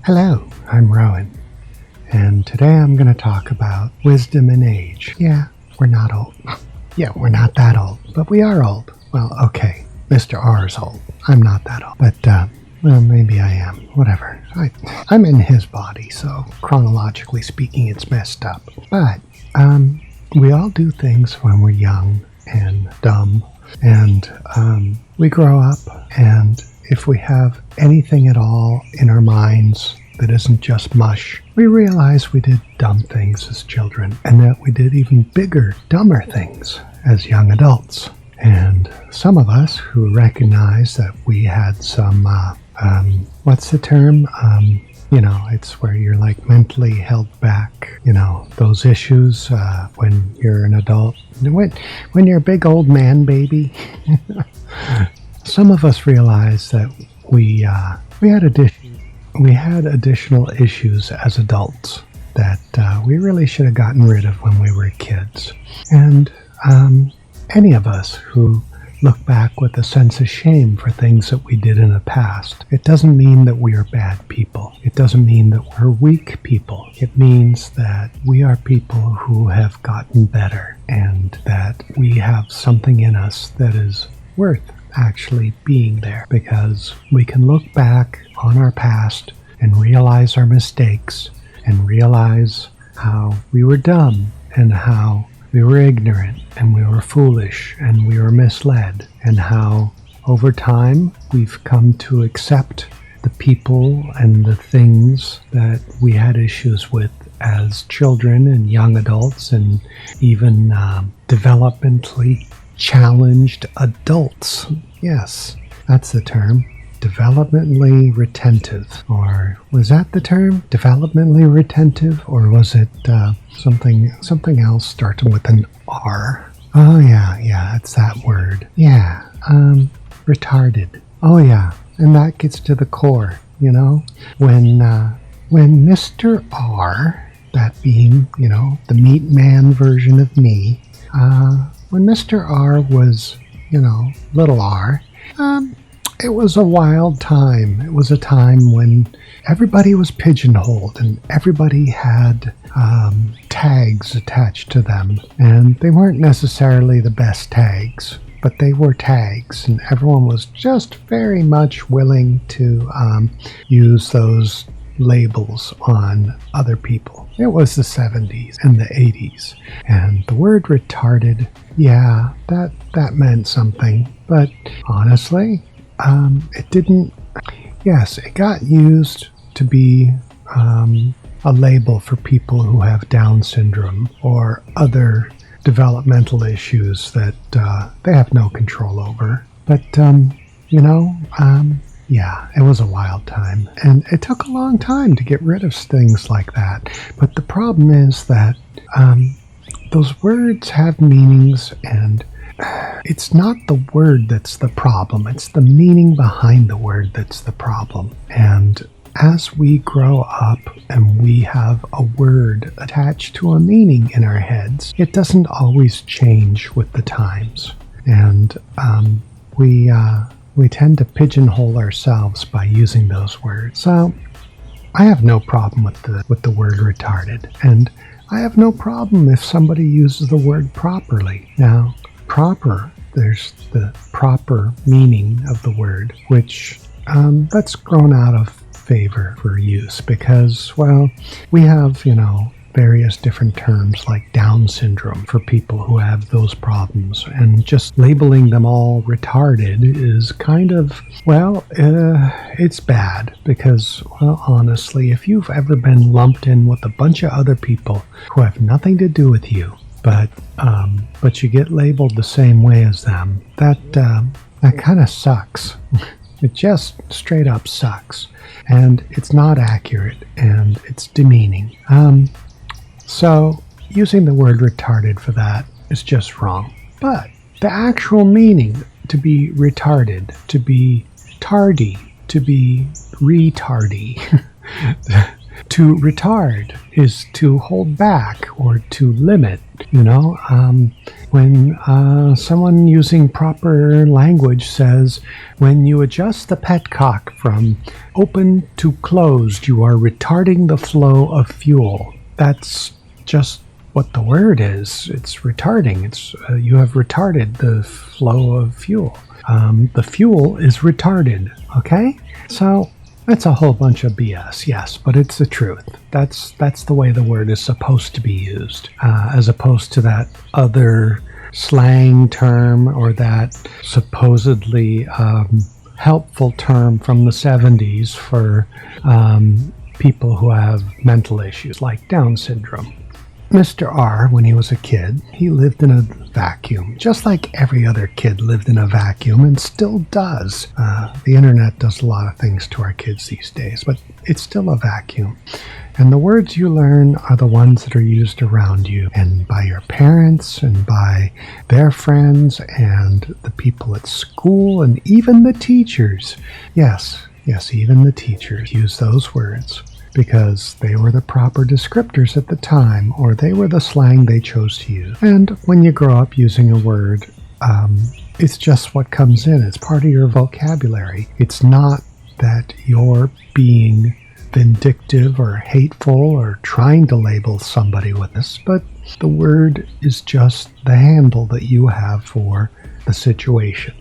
Hello, I'm Rowan, and today I'm going to talk about wisdom and age. Yeah, we're not old. Yeah, we're not that old, but we are old. Well, okay, Mr. R's old. I'm not that old, but, well, maybe I am. Whatever. I'm in his body, so chronologically speaking, it's messed up. But, we all do things when we're young and dumb, and, we grow up, and if we have anything at all in our minds that isn't just mush, we realize we did dumb things as children, and that we did even bigger, dumber things as young adults. And some of us who recognize that we had some, what's the term? It's where you're like mentally held back, those issues when you're an adult. When you're a big old man baby. Some of us realize that we had additional issues as adults that we really should have gotten rid of when we were kids. And any of us who look back with a sense of shame for things that we did in the past, it doesn't mean that we are bad people. It doesn't mean that we're weak people. It means that we are people who have gotten better and that we have something in us that is worth actually being there, because we can look back on our past and realize our mistakes and realize how we were dumb and how we were ignorant and we were foolish and we were misled, and how over time we've come to accept the people and the things that we had issues with as children and young adults, and even developmentally challenged adults. Yes, that's the term. Developmentally retentive. Or was that the term? Developmentally retentive? Or was it something else starting with an R? Oh yeah, it's that word. Yeah, retarded. Oh yeah, and that gets to the core, when Mr. R, that being, the meat man version of me, when Mr. R was, little r, it was a wild time. It was a time when everybody was pigeonholed and everybody had tags attached to them. And they weren't necessarily the best tags, but they were tags. And everyone was just very much willing to use those labels on other people. It was the 70s and the 80s. And the word retarded, yeah, that meant something. But honestly, it didn't. Yes, it got used to be a label for people who have Down syndrome or other developmental issues that they have no control over. But, yeah, it was a wild time. And it took a long time to get rid of things like that. But the problem is that those words have meanings, and it's not the word that's the problem. It's the meaning behind the word that's the problem. And as we grow up and we have a word attached to a meaning in our heads, it doesn't always change with the times. And we tend to pigeonhole ourselves by using those words. So I have no problem with the word retarded, and I have no problem if somebody uses the word properly. Now, proper, there's the proper meaning of the word, which that's grown out of favor for use because, well, we have, various different terms like Down syndrome for people who have those problems, and just labeling them all retarded is kind of, well, it's bad because, well, honestly, if you've ever been lumped in with a bunch of other people who have nothing to do with you, but you get labeled the same way as them, that kind of sucks. It just straight up sucks, and it's not accurate, and it's demeaning. So using the word retarded for that is just wrong. But the actual meaning, to be retarded, to be tardy, to be retardy, To retard is to hold back or to limit. When someone using proper language says, when you adjust the petcock from open to closed, you are retarding the flow of fuel. That's just what the word is. It's retarding. You have retarded the flow of fuel. The fuel is retarded, okay? So that's a whole bunch of BS, yes, but it's the truth. That's the way the word is supposed to be used, as opposed to that other slang term or that supposedly helpful term from the 70s for people who have mental issues like Down syndrome. Mr. R, when he was a kid, he lived in a vacuum, just like every other kid lived in a vacuum and still does. The internet does a lot of things to our kids these days, but it's still a vacuum. And the words you learn are the ones that are used around you and by your parents and by their friends and the people at school and even the teachers. Yes, even the teachers use those words, because they were the proper descriptors at the time, or they were the slang they chose to use. And when you grow up using a word, it's just what comes in. It's part of your vocabulary. It's not that you're being vindictive or hateful or trying to label somebody with this, but the word is just the handle that you have for the situation.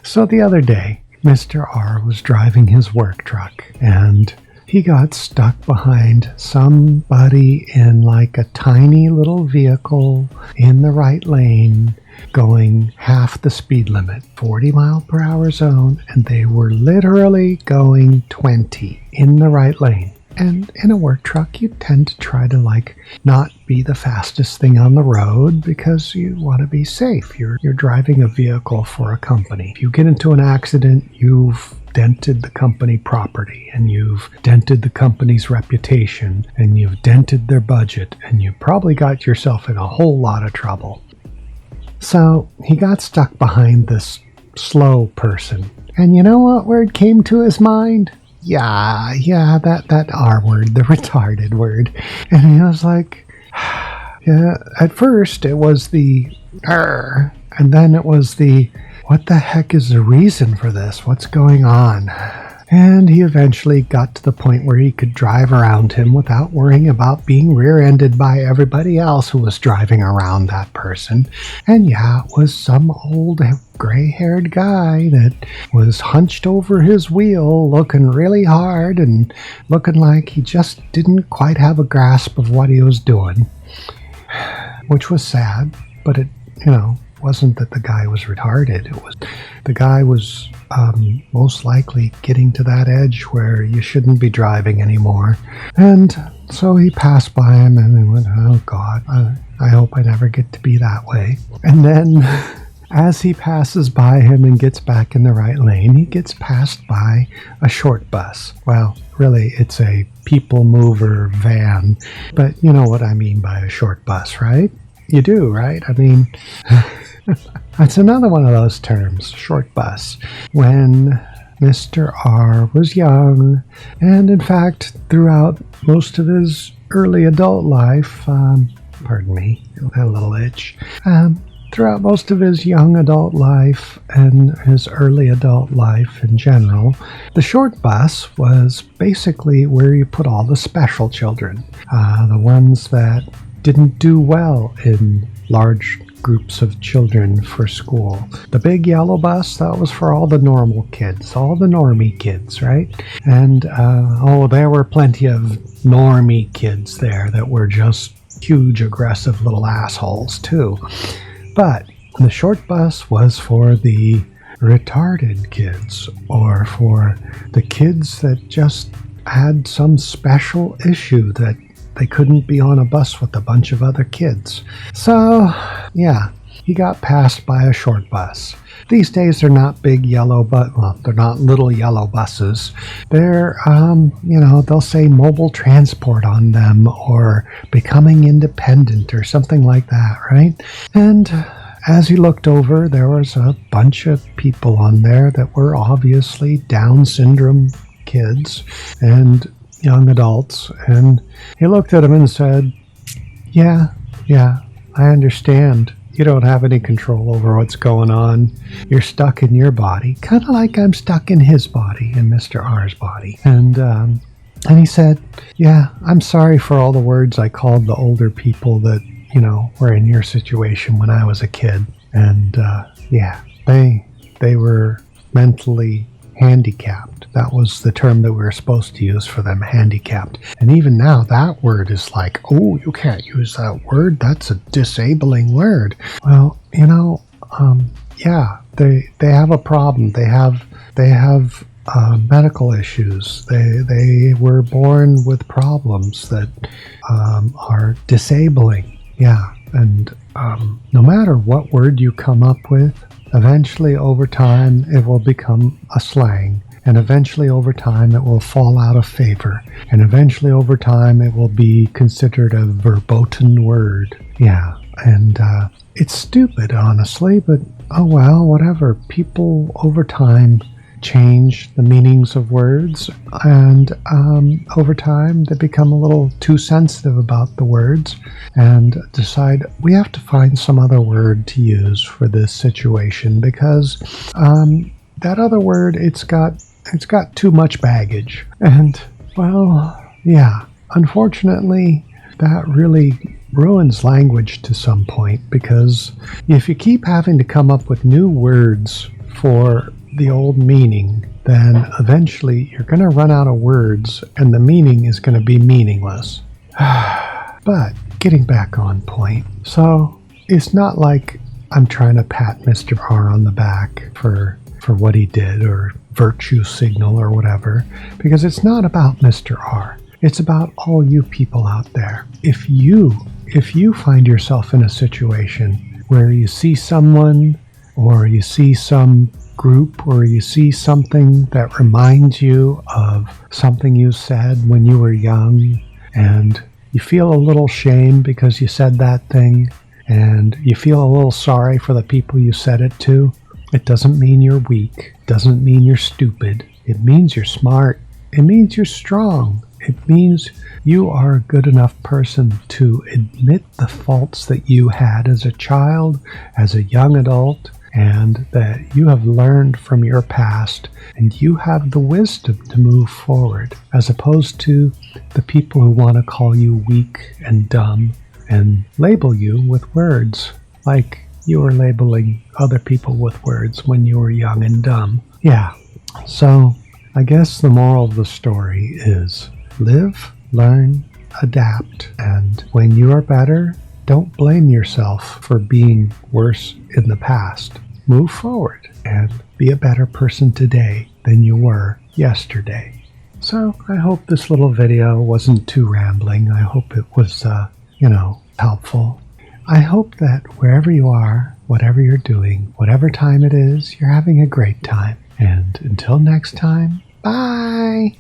So the other day, Mr. R was driving his work truck, and he got stuck behind somebody in like a tiny little vehicle in the right lane, going half the speed limit, 40 mile per hour zone, and they were literally going 20 in the right lane. And in a work truck, you tend to try to not be the fastest thing on the road because you want to be safe. You're driving a vehicle for a company. If you get into an accident, you've dented the company property, and you've dented the company's reputation, and you've dented their budget, and you probably got yourself in a whole lot of trouble. So he got stuck behind this slow person. And you know what word came to his mind? Yeah, that R word, the retarded word. And he was like, yeah, at first it was the and then it was the, what the heck is the reason for this? What's going on? And he eventually got to the point where he could drive around him without worrying about being rear-ended by everybody else who was driving around that person. And yeah, it was some old gray-haired guy that was hunched over his wheel, looking really hard and looking like he just didn't quite have a grasp of what he was doing, which was sad, but it, wasn't that the guy was retarded. It was the guy was most likely getting to that edge where you shouldn't be driving anymore. And so he passed by him and he went, oh God, I hope I never get to be that way. And then as he passes by him and gets back in the right lane, he gets passed by a short bus. Well, really, it's a people mover van, but you know what I mean by a short bus, right? You do, right? I mean, that's another one of those terms, short bus. When Mr. R was young, and in fact, throughout most of his early adult life, pardon me, I had a little itch. Throughout most of his young adult life and his early adult life in general, the short bus was basically where you put all the special children, the ones that didn't do well in large groups of children for school. The big yellow bus, that was for all the normal kids, all the normie kids, right? And, there were plenty of normie kids there that were just huge, aggressive little assholes, too. But the short bus was for the retarded kids, or for the kids that just had some special issue that they couldn't be on a bus with a bunch of other kids. So, yeah, he got passed by a short bus. These days they're not big yellow they're not little yellow buses. They're, they'll say mobile transport on them, or becoming independent, or something like that, right? And as he looked over, there was a bunch of people on there that were obviously Down syndrome kids and young adults. And he looked at him and said, yeah, I understand. You don't have any control over what's going on. You're stuck in your body, kind of like I'm stuck in his body, in Mr. R's body. And he said, yeah, I'm sorry for all the words I called the older people that, were in your situation when I was a kid. And yeah, they were mentally handicapped. That was the term that we were supposed to use for them, handicapped. And even now, that word is like, oh, you can't use that word. That's a disabling word. Well, yeah, they have a problem. They have medical issues. They were born with problems that are disabling. Yeah, and no matter what word you come up with, eventually over time it will become a slang, and eventually over time it will fall out of favor, and eventually over time it will be considered a verboten word. Yeah, and it's stupid, honestly, but oh well, whatever. People over time change the meanings of words, and over time they become a little too sensitive about the words and decide we have to find some other word to use for this situation, because that other word, it's got too much baggage. And well, yeah, unfortunately that really ruins language to some point, because if you keep having to come up with new words for the old meaning, then eventually you're going to run out of words and the meaning is going to be meaningless. But getting back on point, so it's not like I'm trying to pat Mr. R on the back for what he did or virtue signal or whatever, because it's not about Mr. R. It's about all you people out there. If you find yourself in a situation where you see someone, or you see some group, or you see something that reminds you of something you said when you were young, and you feel a little shame because you said that thing, and you feel a little sorry for the people you said it to, it doesn't mean you're weak. It doesn't mean you're stupid. It means you're smart. It means you're strong. It means you are a good enough person to admit the faults that you had as a child, as a young adult, and that you have learned from your past, and you have the wisdom to move forward, as opposed to the people who want to call you weak and dumb and label you with words like you were labeling other people with words when you were young and dumb. Yeah, so I guess the moral of the story is live, learn, adapt, and when you are better, don't blame yourself for being worse in the past. Move forward and be a better person today than you were yesterday. So I hope this little video wasn't too rambling. I hope it was, helpful. I hope that wherever you are, whatever you're doing, whatever time it is, you're having a great time. And until next time, bye!